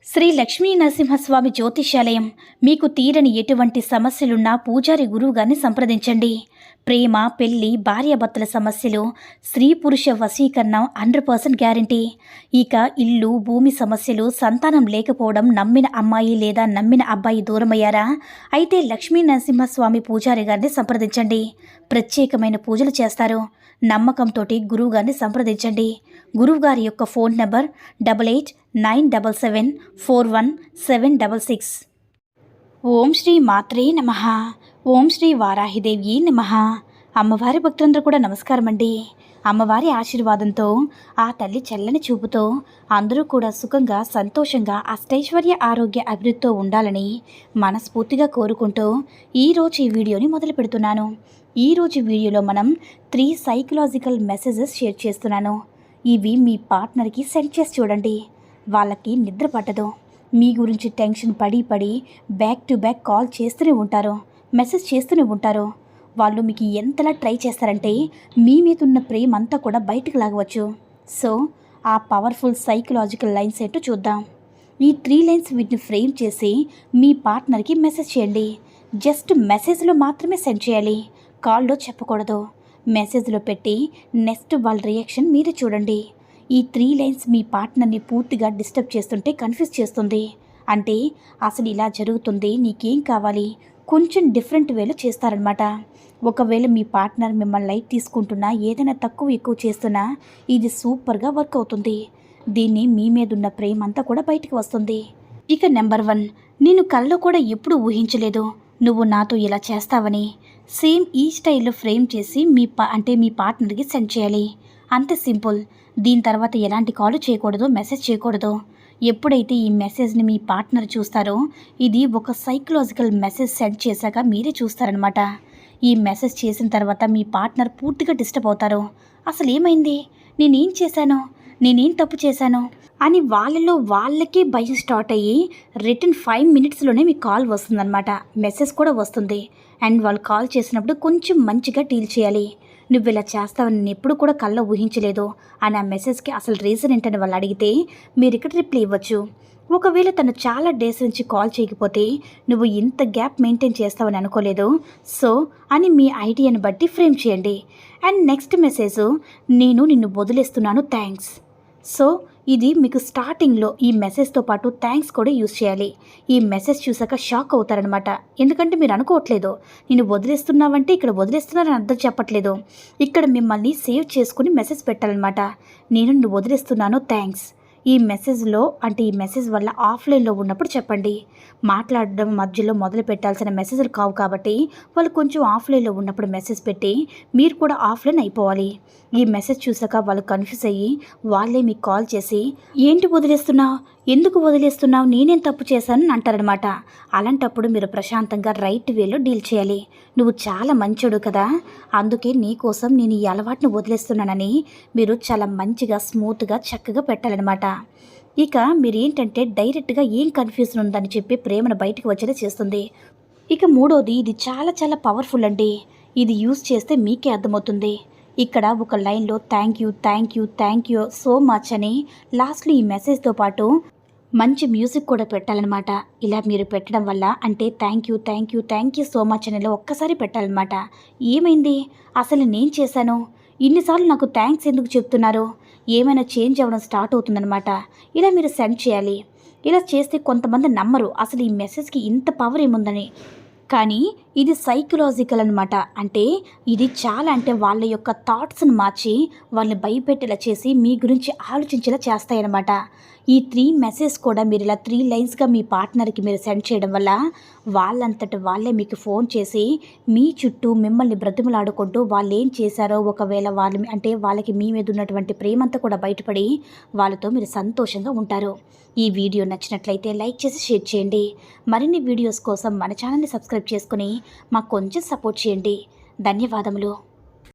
శ్రీ లక్ష్మీ నరసింహస్వామి జ్యోతిష్యాలయం. మీకు తీరని ఎటువంటి సమస్యలున్నా పూజారి గురువుగారిని సంప్రదించండి. ప్రేమ, పెళ్లి, భార్యాభర్తల సమస్యలు, స్త్రీ పురుష వశీకరణం 100% గ్యారంటీ. ఇక ఇల్లు, భూమి సమస్యలు, సంతానం లేకపోవడం, నమ్మిన అమ్మాయి లేదా నమ్మిన అబ్బాయి దూరమయ్యారా? అయితే లక్ష్మీ నరసింహస్వామి పూజారి గారిని సంప్రదించండి. ప్రత్యేకమైన పూజలు చేస్తారు. నమ్మకంతో గురువుగారిని సంప్రదించండి. గురువుగారి యొక్క ఫోన్ నెంబర్ 8897741766. ఓం శ్రీ మాత్రే నమః. ఓం శ్రీ వారాహిదేవి నమః. అమ్మవారి భక్తులందరూ కూడా నమస్కారం అండి. అమ్మవారి ఆశీర్వాదంతో, ఆ తల్లి చల్లని చూపుతో అందరూ కూడా సుఖంగా, సంతోషంగా, అష్టైశ్వర్య, ఆరోగ్య, అభివృద్ధితో ఉండాలని మనస్ఫూర్తిగా కోరుకుంటూ ఈరోజు ఈ వీడియోని మొదలు పెడుతున్నాను. ఈరోజు వీడియోలో మనం 3 సైకలాజికల్ మెసేజెస్ షేర్ చేస్తున్నాను. ఇవి మీ పార్ట్నర్కి సెండ్ చేసి చూడండి. వాళ్ళకి నిద్ర పట్టదు. మీ గురించి టెన్షన్ పడి బ్యాక్ టు బ్యాక్ కాల్ చేస్తూనే ఉంటారు, మెసేజ్ చేస్తూనే ఉంటారు. వాళ్ళు మీకు ఎంతలా ట్రై చేస్తారంటే మీ మీద ఉన్న ప్రేమ అంతా కూడా బయటకు లాగవచ్చు. సో ఆ పవర్ఫుల్ సైకలాజికల్ లైన్స్ ఏంటో చూద్దాం. ఈ 3 లైన్స్ వీటిని ఫ్రేమ్ చేసి మీ పార్ట్నర్కి మెసేజ్ చేయండి. జస్ట్ మెసేజ్లో మాత్రమే సెండ్ చేయాలి, కాల్లో చెప్పకూడదు. మెసేజ్లో పెట్టి నెక్స్ట్ వాళ్ళ రియాక్షన్ మీరే చూడండి. ఈ 3 లైన్స్ మీ పార్ట్నర్ని పూర్తిగా డిస్టర్బ్ చేస్తుంటే కన్ఫ్యూజ్ చేస్తుంది. అంటే అసలు ఇలా జరుగుతుంది, నీకేం కావాలి, కొంచెం డిఫరెంట్ వేలో చేస్తారనమాట. ఒకవేళ మీ పార్ట్నర్ మిమ్మల్ని లైట్ తీసుకుంటున్నా, ఏదైనా తక్కువ ఎక్కువ చేస్తున్నా ఇది సూపర్గా వర్క్ అవుతుంది. దీన్ని మీ మీద ఉన్న ప్రేమ అంతా కూడా బయటికి వస్తుంది. ఇక నెంబర్ 1, నేను కల్లో కూడా ఎప్పుడూ ఊహించలేదు నువ్వు నాతో ఇలా చేస్తావని. సేమ్ ఈ స్టైల్లో ఫ్రేమ్ చేసి మీ పార్ట్నర్కి సెండ్ చేయాలి. అంతే సింపుల్. దీని తర్వాత ఎలాంటి కాల్ చేయకూడదు, మెసేజ్ చేయకూడదు. ఎప్పుడైతే ఈ మెసేజ్ని మీ పార్ట్నర్ చూస్తారో ఇది ఒక సైకలాజికల్ మెసేజ్ సెండ్ చేశాక మీరే చూస్తారనమాట. ఈ మెసేజ్ చేసిన తర్వాత మీ పార్ట్నర్ పూర్తిగా డిస్టర్బ్ అవుతారు. అసలు ఏమైంది, నేనేం చేశాను, నేనేం తప్పు చేశాను అని వాళ్ళకే భయం స్టార్ట్ అయ్యి రిటర్న్ 5 మినిట్స్లోనే మీకు కాల్ వస్తుందన్నమాట. మెసేజ్ కూడా వస్తుంది. అండ్ వాళ్ళు కాల్ చేసినప్పుడు కొంచెం మంచిగా డీల్ చేయాలి. నువ్వు ఇలా చేస్తావని నేను ఎప్పుడు కూడా కల్లో ఊహించలేదు అని ఆ మెసేజ్కి అసలు రీజన్ ఏంటని వాళ్ళు అడిగితే మీరు ఇక్కడ రిప్లై ఇవ్వచ్చు. ఒకవేళ తను చాలా డేస్ నుంచి కాల్ చేయకపోతే నువ్వు ఇంత గ్యాప్ మెయింటైన్ చేస్తావని అనుకోలేదు, సో అని మీ ఐడియాని బట్టి ఫ్రేమ్ చేయండి. అండ్ నెక్స్ట్ మెసేజ్, నేను నిన్ను వదిలేస్తున్నాను, థ్యాంక్స్. సో ఇది మీకు స్టార్టింగ్లో ఈ మెసేజ్తో పాటు థ్యాంక్స్ కూడా యూజ్ చేయాలి. ఈ మెసేజ్ చూసాక షాక్ అవుతారనమాట. ఎందుకంటే మీరు అనుకోవట్లేదు నేను వదిలేస్తున్నావంటే ఇక్కడ వదిలేస్తున్నారని అర్థం చెప్పట్లేదు. ఇక్కడ మిమ్మల్ని సేవ్ చేసుకుని మెసేజ్ పెట్టాలన్నమాట. నేను నిన్ను వదిలేస్తున్నాను, థ్యాంక్స్. ఈ మెసేజ్లో అంటే ఈ మెసేజ్ వల్ల ఆఫ్లైన్లో ఉన్నప్పుడు చెప్పండి. మాట్లాడడం మధ్యలో మొదలు పెట్టాల్సిన మెసేజ్లు కావు కాబట్టి వాళ్ళు కొంచెం ఆఫ్లైన్లో ఉన్నప్పుడు మెసేజ్ పెట్టి మీరు కూడా ఆఫ్లైన్ అయిపోవాలి. ఈ మెసేజ్ చూసాక వాళ్ళు కన్ఫ్యూజ్ అయ్యి వాళ్ళే మీకు కాల్ చేసి ఏంటి వదిలేస్తున్నావు, ఎందుకు వదిలేస్తున్నావు, నేనేం తప్పు చేశానని అంటారనమాట. అలాంటప్పుడు మీరు ప్రశాంతంగా రైట్ వేలో డీల్ చేయాలి. నువ్వు చాలా మంచోడు కదా, అందుకే నీకోసం నేను ఈ అలవాటును వదిలేస్తున్నానని మీరు చాలా మంచిగా స్మూత్గా చక్కగా పెట్టాలన్నమాట. ఇక మీరు ఏంటంటే డైరెక్ట్గా ఏం కన్ఫ్యూజన్ ఉందని చెప్పి ప్రేమను బయటకు వచ్చేలా చేస్తుంది. ఇక మూడోది, ఇది చాలా చాలా పవర్ఫుల్ అండి. ఇది యూజ్ చేస్తే మీకే అర్థమవుతుంది. ఇక్కడ ఒక లైన్లో థ్యాంక్ యూ సో మచ్ అని లాస్ట్లో ఈ మెసేజ్తో పాటు మంచి మ్యూజిక్ కూడా పెట్టాలన్నమాట. ఇలా మీరు పెట్టడం వల్ల అంటే థ్యాంక్ యూ సో మచ్ అనేలా ఒక్కసారి పెట్టాలన్నమాట. ఏమైంది, అసలు నేను చేశాను, ఇన్నిసార్లు నాకు థ్యాంక్స్ ఎందుకు చెప్తున్నారు, ఏమైనా చేంజ్ అవ్వడం స్టార్ట్ అవుతుందన్నమాట. ఇలా మీరు సెండ్ చేయాలి. ఇలా చేస్తే కొంతమంది నమ్మరు అసలు ఈ మెసేజ్కి ఇంత పవర్ ఏముందని. కానీ ఇది సైకలాజికల్ అనమాట. అంటే ఇది చాలా అంటే వాళ్ళ యొక్క థాట్స్ని మార్చి వాళ్ళని భయపెట్టేలా చేసి మీ గురించి ఆలోచించేలా చేస్తాయన్నమాట. ఈ 3 మెసేజ్ కూడా మీరు ఇలా 3 లైన్స్గా మీ పార్ట్నర్కి మీరు సెండ్ చేయడం వల్ల వాళ్ళంతటి వాళ్ళే మీకు ఫోన్ చేసి మీ చుట్టూ మిమ్మల్ని బ్రతిమలాడుకుంటూ వాళ్ళు ఏం చేశారో, ఒకవేళ వాళ్ళు అంటే వాళ్ళకి మీ మీద ఉన్నటువంటి ప్రేమంతా కూడా బయటపడి వాళ్ళతో మీరు సంతోషంగా ఉంటారు. ఈ వీడియో నచ్చినట్లయితే లైక్ చేసి షేర్ చేయండి. మరిన్ని వీడియోస్ కోసం మన ఛానల్ని సబ్స్క్రైబ్ చేసుకుని మాకు కొంచెం సపోర్ట్ చేయండి. ధన్యవాదములు.